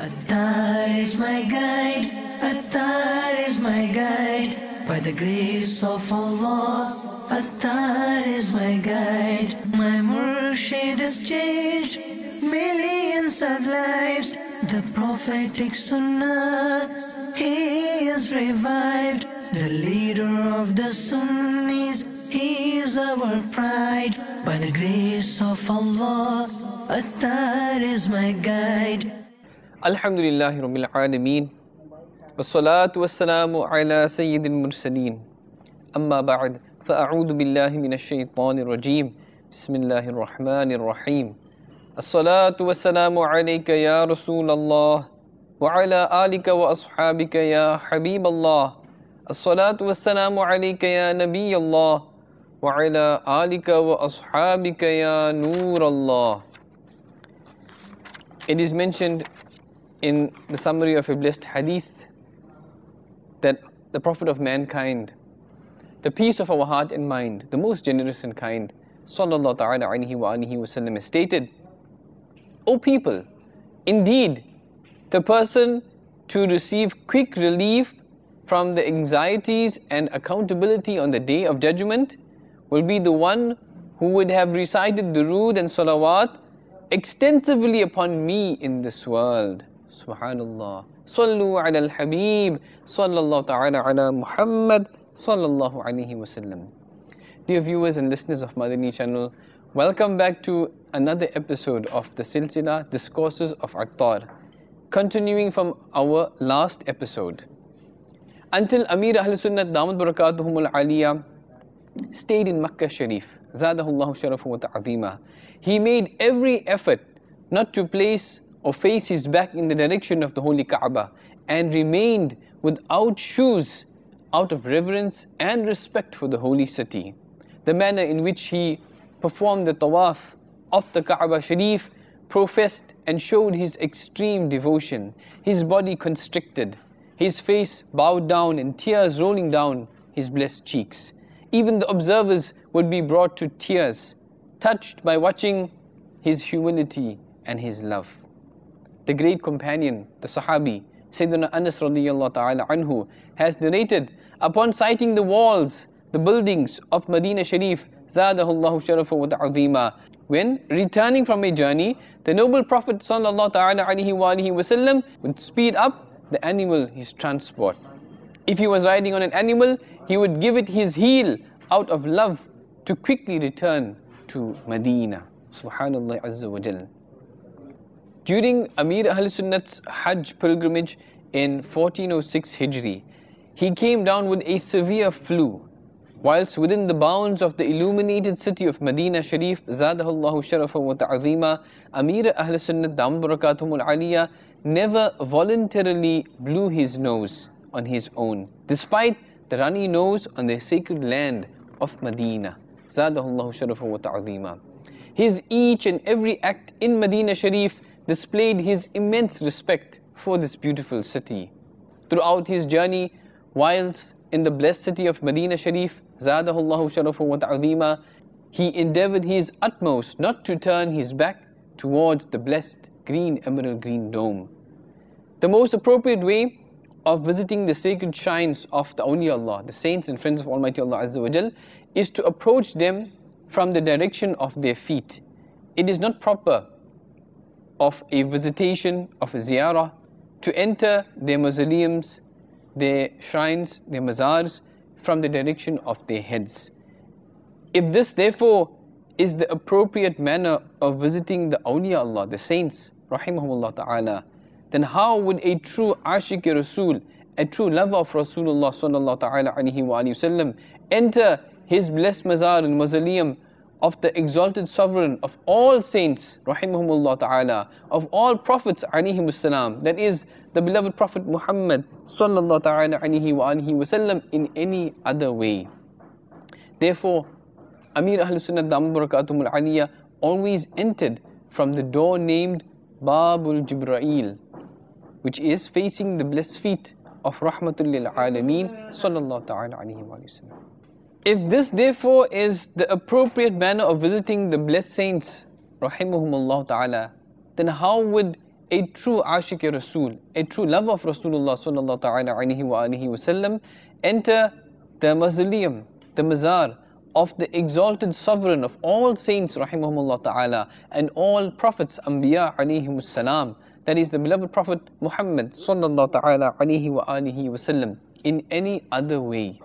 Attar is my guide, Attar is my guide. By the grace of Allah, Attar is my guide. My Murshid has changed millions of lives. The prophetic Sunnah, he is revived. The leader of the Sunnis, he is our pride. By the grace of Allah, Attar is my guide. Alhamdulillahi Rabbil Alameen. Wassalatu wassalamu ala Sayyidil Mursaleen. Amma ba'd. Fa'a'udhu billahi minash shaytanir rajeem. Bismillahir Rahmanir Rahim. As-salatu wassalamu alayka ya Rasulallah. Wa ala alika wa ashabika ya Habiballah. As-salatu wassalamu alayka ya Nabiyallah. Wa ala alika wa ashabika ya Noorallah. It is mentioned in the summary of a blessed hadith that the Prophet of mankind, the peace of our heart and mind, the most generous and kind, sallallahu ta'ala alayhi wa alihi wa sallam, has stated, O people, indeed the person to receive quick relief from the anxieties and accountability on the day of judgment will be the one who would have recited durood and salawat extensively upon me in this world. Subhanallah. Sallu ala al-Habib, sallallahu ta'ala ala Muhammad, sallallahu alayhi wa sallam. Dear viewers and listeners of Madani channel, welcome back to another episode of the Silsila Discourses of Attar, continuing from our last episode. Until Amir Ahl Sunnat Damat Barakatuhumul Aliyah stayed in Makkah Sharif, Zadahullahu Sharafu wa Ta'azima, he made every effort not to place or face his back in the direction of the Holy Kaaba and remained without shoes out of reverence and respect for the holy city. The manner in which he performed the tawaf of the Kaaba Sharif professed and showed his extreme devotion, his body constricted, his face bowed down and tears rolling down his blessed cheeks. Even the observers would be brought to tears, touched by watching his humility and his love. The great companion, the Sahabi, Sayyidina Anas radiyallahu ta'ala anhu, has narrated, upon sighting the walls, the buildings of Medina Sharif, Zadahullahu Sharafa wa Ta'azima, when returning from a journey, the noble Prophet sallallahu ta'ala alayhi wa alihi wa sallam would speed up the animal, his transport. If he was riding on an animal, he would give it his heel out of love to quickly return to Medina. Subhanallah Azza wa Jal. During Amir Ahl Sunnat's Hajj pilgrimage in 1406 Hijri, he came down with a severe flu. Whilst within the bounds of the illuminated city of Medina Sharif, Zadahullahu Sharafa wa Ta'azima, Amir Ahl Sunnat Damat Barakatuhumul Aliyah never voluntarily blew his nose on his own, despite the runny nose on the sacred land of Medina. Zadahullahu Sharafa wa Ta'azima. His each and every act in Medina Sharif displayed his immense respect for this beautiful city. Throughout his journey, whilst in the blessed city of Medina Sharif, Zadahullahu Sharafu wa Ta'azima, he endeavored his utmost not to turn his back towards the blessed green emerald green dome. The most appropriate way of visiting the sacred shrines of the awliyaullah, the saints and friends of Almighty Allah Azza wa Jal, is to approach them from the direction of their feet. It is not proper of a visitation of a ziyarah to enter their mausoleums, their shrines, their mazars from the direction of their heads. If this therefore is the appropriate manner of visiting the awliyaullah, the saints, rahimahumullah ta'ala, then how would a true ashiq Rasul, a true lover of Rasulullah sallallahu ta'ala alayhi wa sallam, enter his blessed mazar and mausoleum of the exalted sovereign of all saints, rahimahumullah ta'ala, of all prophets, alayhimussalam, that is the beloved Prophet Muhammad sallallahu ta'ala alayhi wa sallam, in any other way? Therefore, Amir Ahl Sunnat Damat Barakatuhumul Aliyah always entered from the door named Babul Jibra'il, which is facing the blessed feet of Rahmatul lil Alameen sallallahu ta'ala alayhi wa sallam. If this therefore is the appropriate manner of visiting the blessed saints, rahimahumullah ta'ala, then how would a true Ashiq Rasul, a true lover of Rasulullah sallallahu ta'ala alayhi wa alihi wasallam, enter the mausoleum, the mazar of the exalted sovereign of all saints rahimahumullah ta'ala and all prophets Anbiya alayhimus salam, that is the beloved Prophet Muhammad sallallahu ta'ala alayhi wa alihi wasallam, in any other way.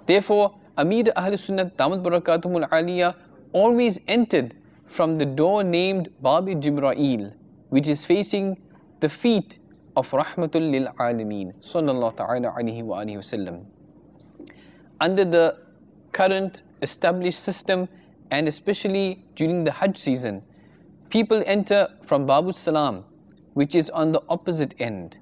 Therefore, Amir Ahl Sunnat Damat Barakatuhumul Aliyah always entered from the door named Babi Jibra'il, which is facing the feet of Rahmatul Lil Alameen sallallahu ta'ala alayhi wa alihi wasallam. Under the current established system, and especially during the Hajj season, people enter from Babus Salam, which is on the opposite end,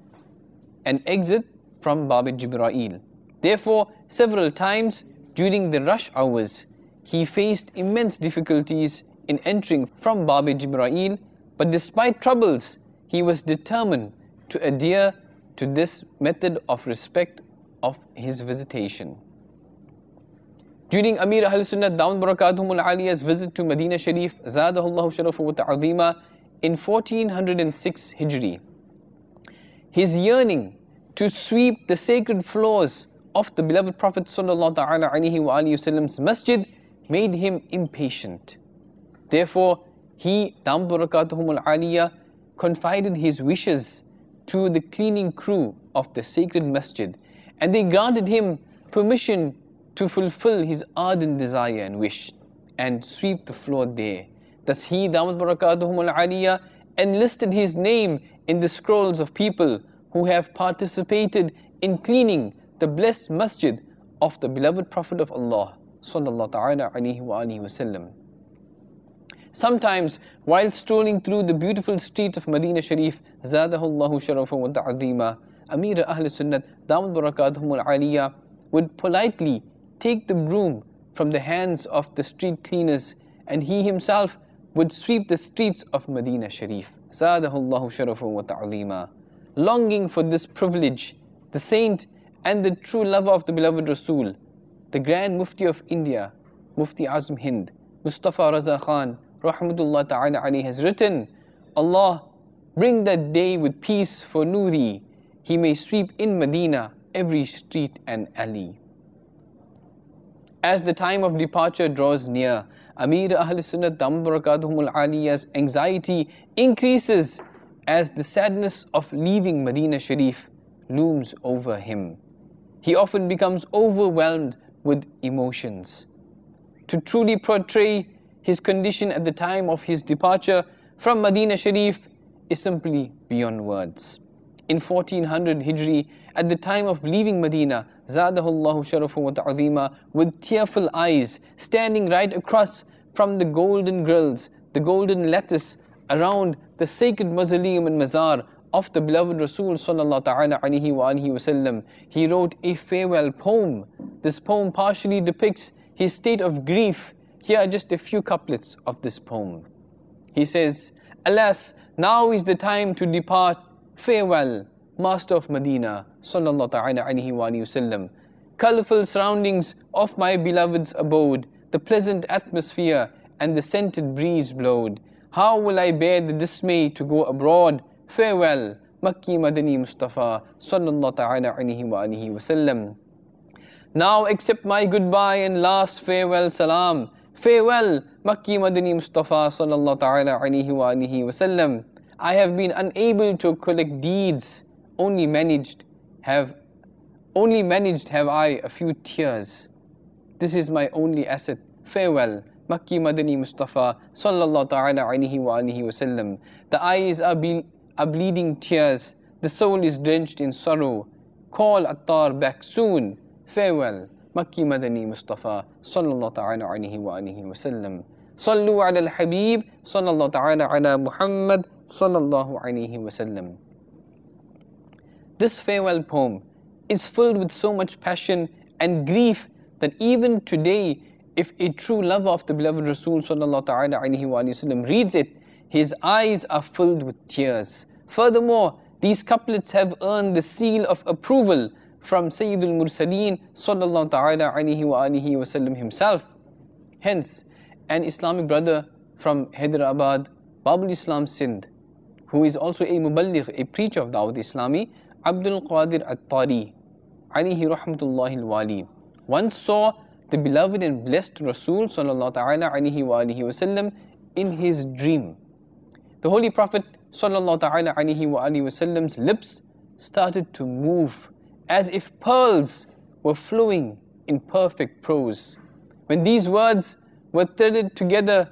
and exit from Babi Jibra'il. Therefore, several times during the rush hours, he faced immense difficulties in entering from Babi Jibra'il, but despite troubles, he was determined to adhere to this method of respect of his visitation. During Amir Ahl Sunnat Damat Barakatuhumul Aliyah's visit to Medina Sharif, Zadahullahu Sharafu wa Ta'azima, in 1406 Hijri, his yearning to sweep the sacred floors of the beloved Prophet sallallahu ta'ala alayhi wa alihi wasallam's masjid made him impatient. Therefore, he, Damat Barakatuhumul Aliyah, confided his wishes to the cleaning crew of the sacred masjid, and they granted him permission to fulfill his ardent desire and wish and sweep the floor there. Thus he, Damat Barakatuhumul Aliyah, enlisted his name in the scrolls of people who have participated in cleaning the blessed masjid of the beloved Prophet of Allah sallallahu ta'ala alayhi wa alihi wasallam. Sometimes, while strolling through the beautiful streets of Medina Sharif, Zadahullahu Sharafa wa Ta'azima, Amir Ahl Sunnat Damat Barakatuhumul Aliyah would politely take the broom from the hands of the street cleaners, and he himself would sweep the streets of Medina Sharif. Zadahullahu Sharafa wa Ta'azima. Longing for this privilege, the saint and the true lover of the beloved Rasul, the Grand Mufti of India, Mufti Azam Hind, Mustafa Raza Khan, Rahmatullah Ta'ala alayhi, has written, Allah, bring that day with peace for Noori, he may sweep in Medina every street and alley. As the time of departure draws near, Amir Ahl Sunnat Damat Barakatuhumul Aliyah's anxiety increases as the sadness of leaving Medina Sharif looms over him. He often becomes overwhelmed with emotions. To truly portray his condition at the time of his departure from Medina Sharif is simply beyond words. In 1400 Hijri, at the time of leaving Medina, Zadahullahu Sharafu wa Ta'azima, with tearful eyes, standing right across from the golden grills, the golden lattice around the sacred mausoleum and mazar of the beloved Rasul sallallahu ta'ala alayhi wa alihi wasallam, he wrote a farewell poem. This poem partially depicts his state of grief. Here are just a few couplets of this poem. He says, alas, now is the time to depart. Farewell, Master of Medina sallallahu ta'ala alayhi wa alihi wasallam. Colorful surroundings of my beloved's abode, the pleasant atmosphere and the scented breeze blowed. How will I bear the dismay to go abroad? Farewell, Makki Madani Mustafa sallallahu ta'ala alayhi wa alihi wasallam. Now accept my goodbye and last farewell salam. Farewell, Makki Madani Mustafa sallallahu ta'ala alayhi wa alihi wasallam. I have been unable to collect deeds, only managed have I a few tears. This is my only asset. Farewell, Makki Madani Mustafa sallallahu ta'ala alayhi wa alihi wasallam. The eyes are bleeding tears, the soul is drenched in sorrow. Call Attar back soon. Farewell, Makki Madani Mustafa sallallahu ta'ala alayhi wa alihi wasallam. Sallu ala al-Habib sallallahu ta'ala ala Muhammad sallallahu alayhi wasallam. This farewell poem is filled with so much passion and grief that even today, if a true lover of the beloved Rasul sallallahu ta'ala alayhi wa sallam reads it, his eyes are filled with tears. Furthermore, these couplets have earned the seal of approval from Sayyidul Mursaleen sallallahu ta'ala alayhi wa alihi wa sallam himself. Hence, an Islamic brother from Hyderabad, Babul Islam Sindh, who is also a muballigh, a preacher of Dawat Islami, Abdul Qadir At-Tari, alayhi rahmatullahi al-wali, once saw the beloved and blessed Rasul sallallahu ta'ala alayhi wa alihi wasallam in his dream. The Holy Prophet sallallahu ta'ala alayhi wa alihi wasallam's lips started to move as if pearls were flowing in perfect prose. When these words were threaded together,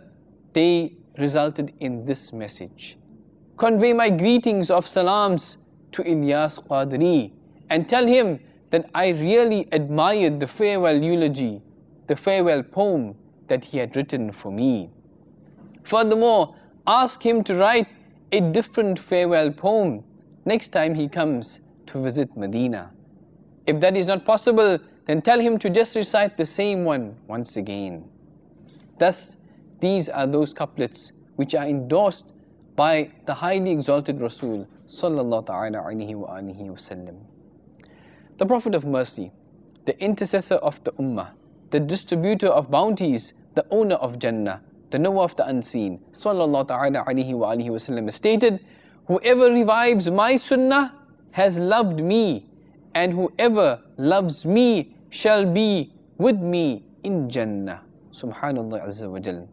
they resulted in this message: convey my greetings of salams to Ilyas Qadri and tell him that I really admired the farewell eulogy, the farewell poem that he had written for me. Furthermore, ask him to write a different farewell poem next time he comes to visit Medina. If that is not possible, then tell him to just recite the same one once again. Thus, these are those couplets which are endorsed by the highly exalted Rasul sallallahu ta'ala alayhi wa alihi wasallam. The Prophet of Mercy, the intercessor of the Ummah, the distributor of bounties, the owner of Jannah, the knower of the unseen, sallallahu ta'ala alayhi wa alihi wasallam, stated, whoever revives my sunnah has loved me, and whoever loves me shall be with me in Jannah. Subhanallah Azza wa Jal.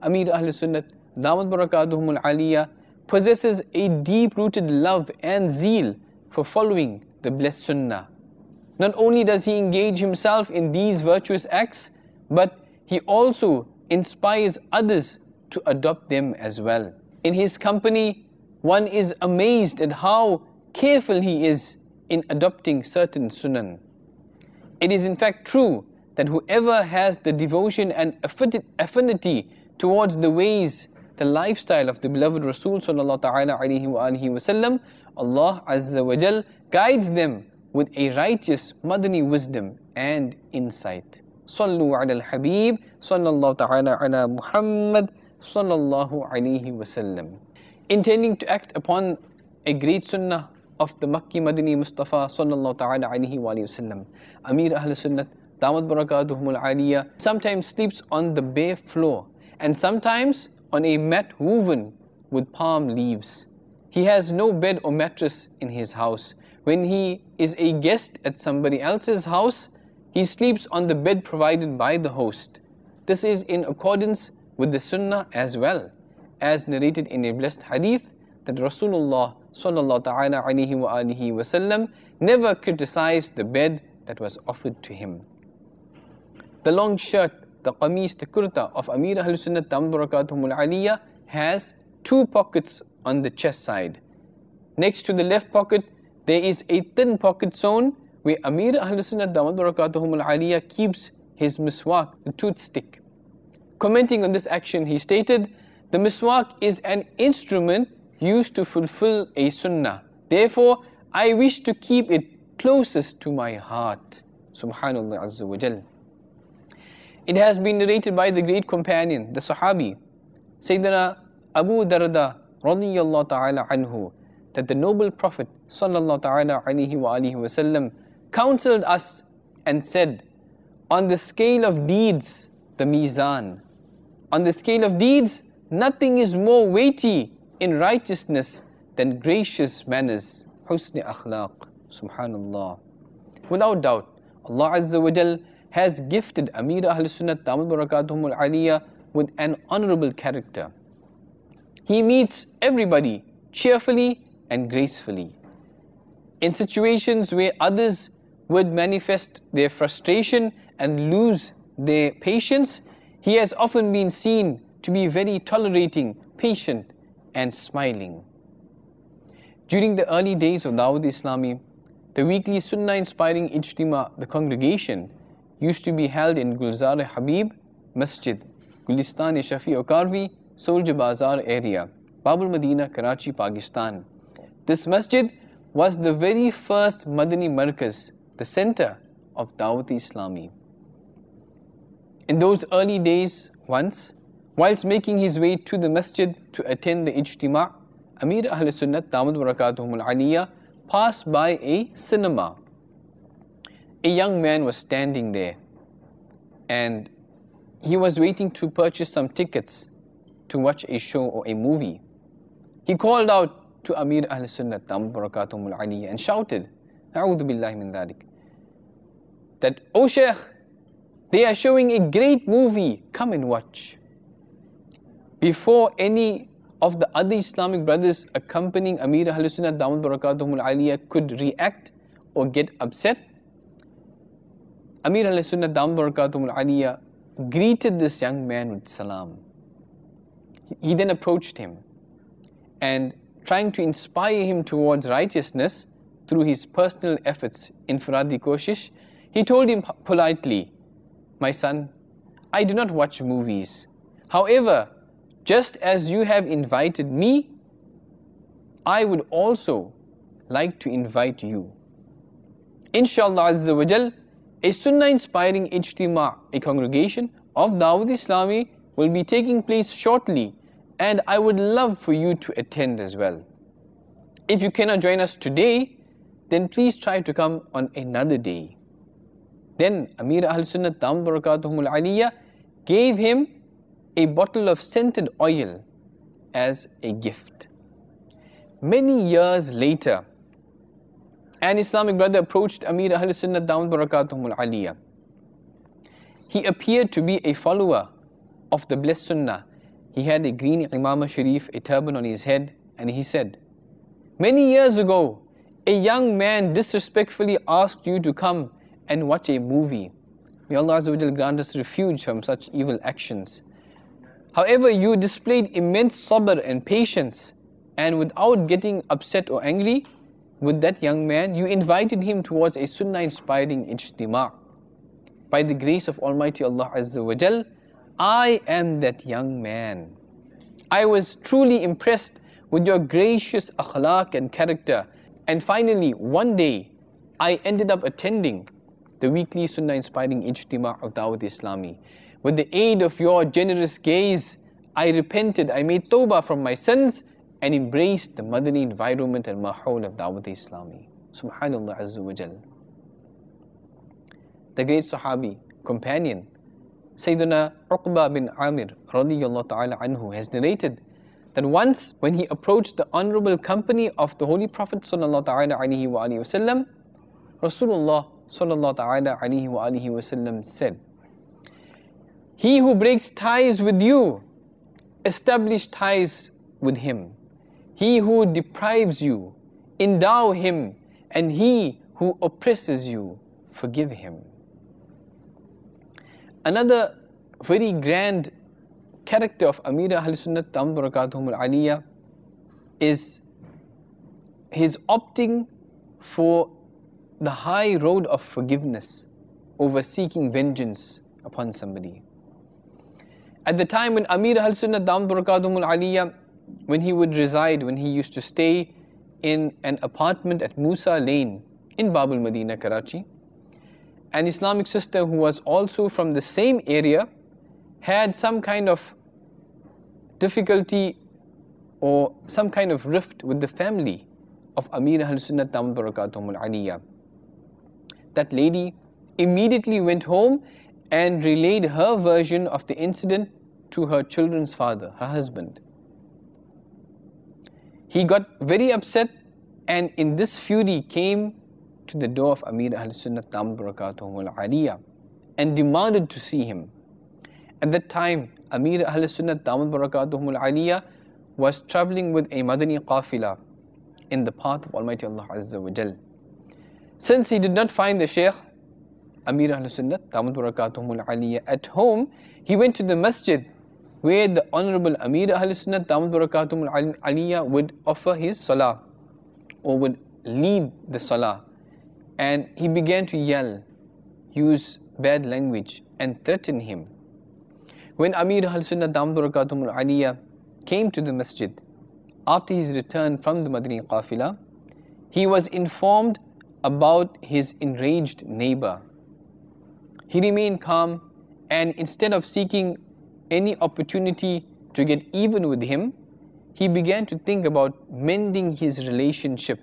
Amir Ahl Sunnat, Damat Barakatuhum Al-Aliyah, possesses a deep-rooted love and zeal for following the blessed sunnah. Not only does he engage himself in these virtuous acts, but he also inspires others to adopt them as well. In his company, one is amazed at how careful he is in adopting certain sunan. It is in fact true that whoever has the devotion and affinity towards the ways, the lifestyle of the beloved Rasul sallallahu ta'ala alayhi wa alihi wasallam, Allah Azza wa Jal guides them with a righteous Madani wisdom and insight. Sallu ala al-Habib sallallahu ta'ala ala Muhammad sallallahu alayhi wasallam. Intending to act upon a great sunnah of the Makki Madani Mustafa sallallahu ta'ala alayhi wa sallam, Amir Ahl Sunnat, Damat Barakatuhum Al-Aliyah, sometimes sleeps on the bare floor and sometimes on a mat woven with palm leaves. He has no bed or mattress in his house. When he is a guest at somebody else's house, he sleeps on the bed provided by the host. This is in accordance with the sunnah as well, as narrated in a blessed hadith that Rasulullah sallallahu ta'ala alayhi wa alihi wasallam never criticized the bed that was offered to him. The long shirt, the qamis, the kurta of Amir Ahl Sunnat Damat Barakatuhum Al-Aliyah has two pockets on the chest side. Next to the left pocket, there is a thin pocket zone where Amir Ahl Sunnat Damat Barakatuhum Al-Aliyah keeps his miswak, the toothstick. Commenting on this action, he stated, the miswak is an instrument used to fulfill a sunnah. Therefore, I wish to keep it closest to my heart. Subhanallah Azza wa Jal. It has been narrated by the great companion, the Sahabi, Sayyidina Abu Darda radiyallahu ta'ala anhu, that the noble Prophet sallallahu ta'ala alayhi wa alihi wasallam counseled us and said, on the scale of deeds, the mizan. On the scale of deeds, nothing is more weighty in righteousness than gracious manners, husni akhlaq. Subhanallah. Without doubt, Allah Azza wa Jal has gifted Amir Ahl Sunnat Damat Barakatuhum Al-Aliyah with an honorable character. He meets everybody cheerfully and gracefully. In situations where others would manifest their frustration and lose their patience, he has often been seen to be very tolerating, patient and smiling. During the early days of Dawat Islami, the weekly sunnah-inspiring ijtima, the congregation, used to be held in Gulzar Habib Masjid, Gulistan Shafi Karvi, Soldier Bazaar area, Babul Medina, Karachi, Pakistan. This masjid was the very first Madani Markaz, the center of Dawat Islami. In those early days, whilst making his way to the masjid to attend the ijtima', Amir Ahl Sunnat Damat Barakatuhum Al-Aliyah passed by a cinema. A young man was standing there and he was waiting to purchase some tickets to watch a show or a movie. He called out to Amir Ahl Sunnat Damat Barakatuhum Al-Aliyya and shouted, A'udhu Billahi min dhalik, that, "O Shaykh, they are showing a great movie, come and watch." Before any of the other Islamic brothers accompanying Amir Ahl Sunnat Damat Barakatuhum Al-Aliyya could react or get upset, Amir Ahl Sunnat Damat Barakatuhum Al-Aliyya greeted this young man with salam. He then approached him and, trying to inspire him towards righteousness through his personal efforts, infiradi koshish, he told him politely, "My son, I do not watch movies. However, just as you have invited me, I would also like to invite you. Inshallah Azza wa Jal, a Sunnah-inspiring ijtima', a congregation of Dawud Islami, will be taking place shortly, and I would love for you to attend as well. If you cannot join us today, then please try to come on another day." Then Amir Ahl Sunnat Damat Barakatuhum Al-Aliyya gave him a bottle of scented oil as a gift. Many years later, an Islamic brother approached Amir Ahl Sunnat Damat Barakatuhum Al-Aliyya. He appeared to be a follower of the blessed Sunnah. He had a green imamah sharif, a turban on his head, and he said, "Many years ago, a young man disrespectfully asked you to come and watch a movie. May Allah Azza wa Jal grant us refuge from such evil actions. However, you displayed immense sabr and patience, and without getting upset or angry with that young man, you invited him towards a Sunnah-inspiring ijtima'. By the grace of Almighty Allah Azza wa Jal, I am that young man. I was truly impressed with your gracious akhlaq and character, and finally, one day, I ended up attending the weekly Sunnah-inspiring ijtima' of Dawud Islami. With the aid of your generous gaze, I repented, I made tawbah from my sins, and embraced the Madani environment and mahawal of Dawud Islami." Subhanallah Azza wa Jal. The great Sahabi, companion, Sayyidina Uqba bin Amir radiyallahu ta'ala anhu has narrated that once when he approached the honorable company of the Holy Prophet sallallahu ta'ala alayhi wa alihi wasallam, Rasulullah sallallahu ta'ala alayhi wa alihi wasallam said, "He who breaks ties with you, establish ties with him. He who deprives you, endow him, and he who oppresses you, forgive him." Another very grand character of Amir Ahl Sunnat Damat Barakatuhum Al-Aliyya is his opting for the high road of forgiveness over seeking vengeance upon somebody. At the time when Amir Ahl Sunnat Damat Barakatuhum Al-Aliyya, when he would reside, when he used to stay in an apartment at Musa Lane in Babul Madina, Karachi, an Islamic sister who was also from the same area had some kind of difficulty or some kind of rift with the family of Amir Ahl Sunnat Damat Barakatuhum Al-Aliyya. That lady immediately went home and relayed her version of the incident to her children's father, her husband. He got very upset, and in this fury came to the door of Amir Ahl Sunnat Damat Barakatuhum Al-Aliyya and demanded to see him. At that time, Amir Ahl Sunnat Damat Barakatuhum Al-Aliyya was traveling with a Madani qafila in the path of Almighty Allah Azza wa Jal. Since he did not find the Shaykh Amir Ahl Sunnat Damat Barakatuhum Al-Aliyya at home, he went to the masjid where the Honorable Amir Ahl Sunnat Damat Barakatuhum Al-Aliyya would offer his salah or would lead the salah. And he began to yell, use bad language, and threaten him. When Amir Ahl Sunnat Damat Barakatuhum Al-Aliyya came to the masjid after his return from the Madani qafila, he was informed about his enraged neighbor. He remained calm, and instead of seeking any opportunity to get even with him, he began to think about mending his relationship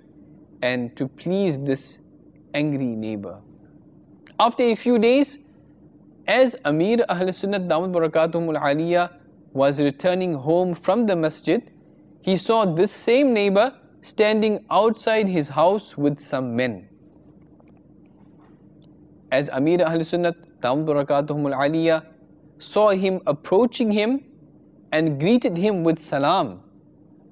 and to please this angry neighbor. After a few days, as Amir Ahl Sunnat Damat Barakatuhum Al-Aliyya was returning home from the masjid, he saw this same neighbor standing outside his house with some men. As Amir Ahl Sunnat Barakatuhum Al-Aliyah saw him approaching him and greeted him with salam,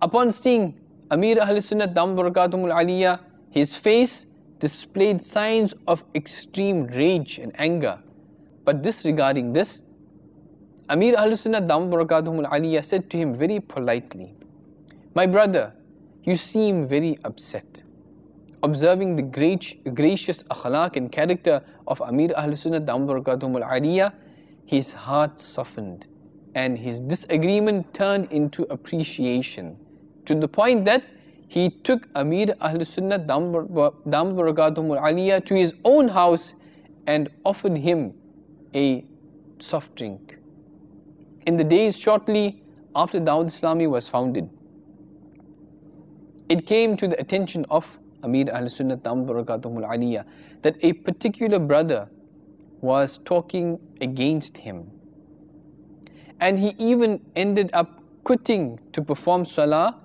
upon seeing Amir Ahl Sunnat Barakatuhum Al-Aliyah, his face displayed signs of extreme rage and anger. But disregarding this, Amir Ahl Sunnat Barakatuhum Al-Aliyah said to him very politely, "My brother, you seem very upset." Observing the gracious akhlaq and character of Amir Ahl Sunnat Barakatuhum Al-Aliyah, his heart softened and his disagreement turned into appreciation, to the point that he took Amir Ahl Sunnat Barakatuhum Al-Aliyah to his own house and offered him a soft drink. In the days shortly after Dawat Islami was founded, it came to the attention of Amir Ahl Sunnat Barakatuhum Al-Aliyah that a particular brother was talking against him, and he even ended up quitting to perform salah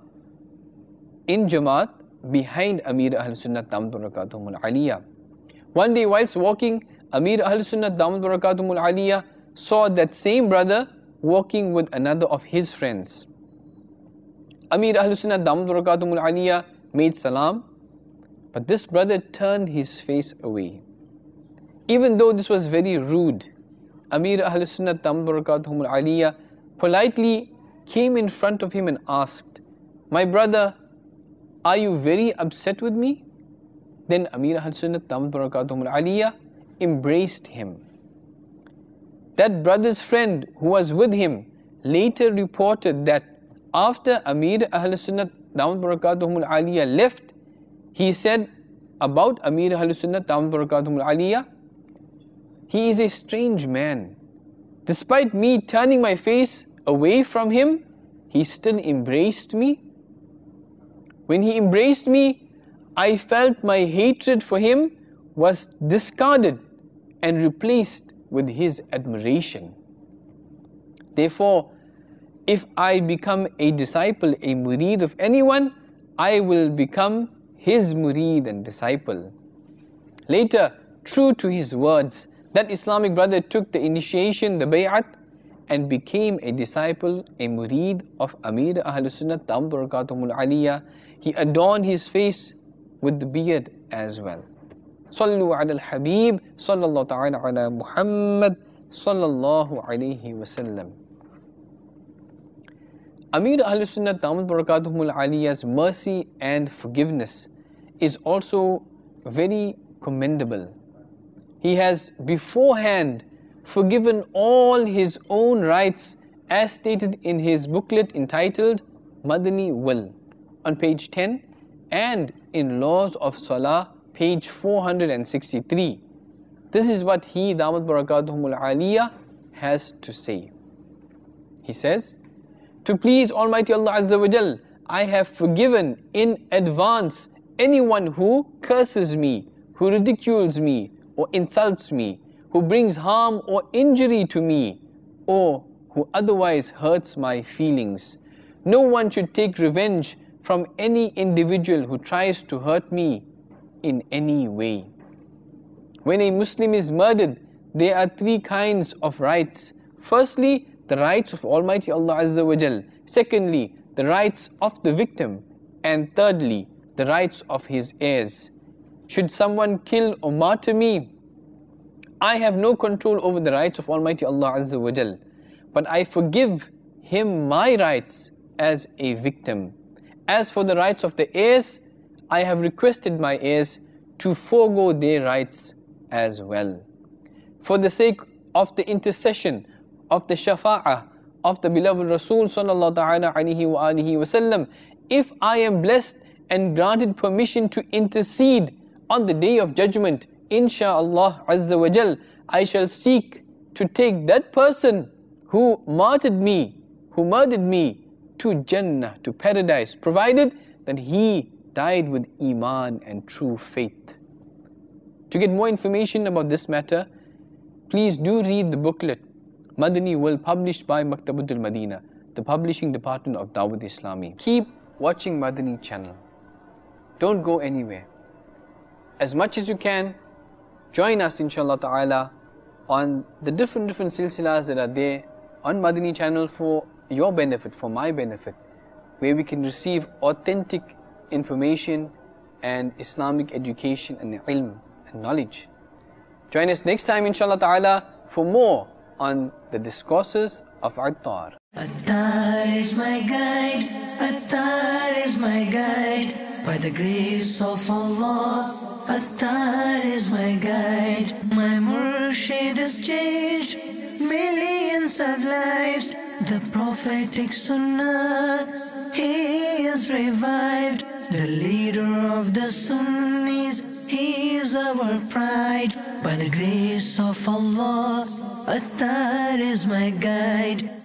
in Jamaat behind Amir Ahl Sunnat Barakatuhum Al-Aliyah. One day whilst walking, Amir Ahl Sunnat Barakatuhum Al-Aliyah saw that same brother walking with another of his friends. Amir Ahl Sunnat Barakatuhum Al-Aliyah made salam, but this brother turned his face away. Even though this was very rude, Amir Ahl Sunnat Barakatuhum Al-Aliyah politely came in front of him and asked, "My brother, are you very upset with me?" Then Amir Ahl Sunnat Barakatuhum Al-Aliyah embraced him. That brother's friend who was with him later reported that after Amir Ahl Sunnat Barakatuhum Al-Aliyah left, he said about Amir Ahl Sunnat Barakatuhum Al-Aliyah, "He is a strange man. Despite me turning my face away from him, he still embraced me. When he embraced me, I felt my hatred for him was discarded and replaced with his admiration. Therefore, if I become a disciple, a murid of anyone, I will become his murid and disciple." Later, true to his words, that Islamic brother took the initiation, the bay'at, and became a disciple, a murid of Amir Ahl Sunnat Barakatuhum Al-Aliyah. He adorned his face with the beard as well. Sallu ala al-Habib, sallallahu ta'ala ala Muhammad, sallallahu alayhi wa sallam. Amir Ahl Sunnat Barakatuhum Al-Aliyah's mercy and forgiveness is also very commendable. He has beforehand forgiven all his own rights as stated in his booklet entitled Madani Will on page 10 and in Laws of Salah page 463. This is what he, Damat Barakatuhum Al-Aliyah, has to say. He says, "To please Almighty Allah Azza wa Jal, I have forgiven in advance anyone who curses me, who ridicules me, or insults me, who brings harm or injury to me, or who otherwise hurts my feelings. No one should take revenge from any individual who tries to hurt me in any way. When a Muslim is murdered, there are three kinds of rights. Firstly, the rights of Almighty Allah Azza wa Jal. Secondly, the rights of the victim. And thirdly, the rights of his heirs. Should someone kill or martyr me, I have no control over the rights of Almighty Allah Azza wa Jal, but I forgive him my rights as a victim. As for the rights of the heirs, I have requested my heirs to forego their rights as well. For the sake of the intercession, of the shafa'ah, of the beloved Rasul sallallahu ta'ala alayhi wa alihi wa sallam, if I am blessed and granted permission to intercede on the Day of Judgment, insha'Allah Azza wa Jal, I shall seek to take that person who murdered me to Jannah, to paradise, provided that he died with Iman and true faith. To get more information about this matter, please do read the booklet Madani Will, published by Maktabatul Madina, the publishing department of Dawat Islami. Keep watching Madani channel. Don't go anywhere. As much as you can, join us inshallah ta'ala on the different silsilas that are there on Madani channel for your benefit, for my benefit, where we can receive authentic information and Islamic education and ilm and knowledge. Join us next time inshallah ta'ala for more on the discourses of Attar. Attar is my guide, Attar is my guide. By the grace of Allah, Attar is my guide. My Murshid has changed millions of lives. The prophetic Sunnah, he is revived. The leader of the Sunnis, he is our pride. By the grace of Allah, Attar is my guide.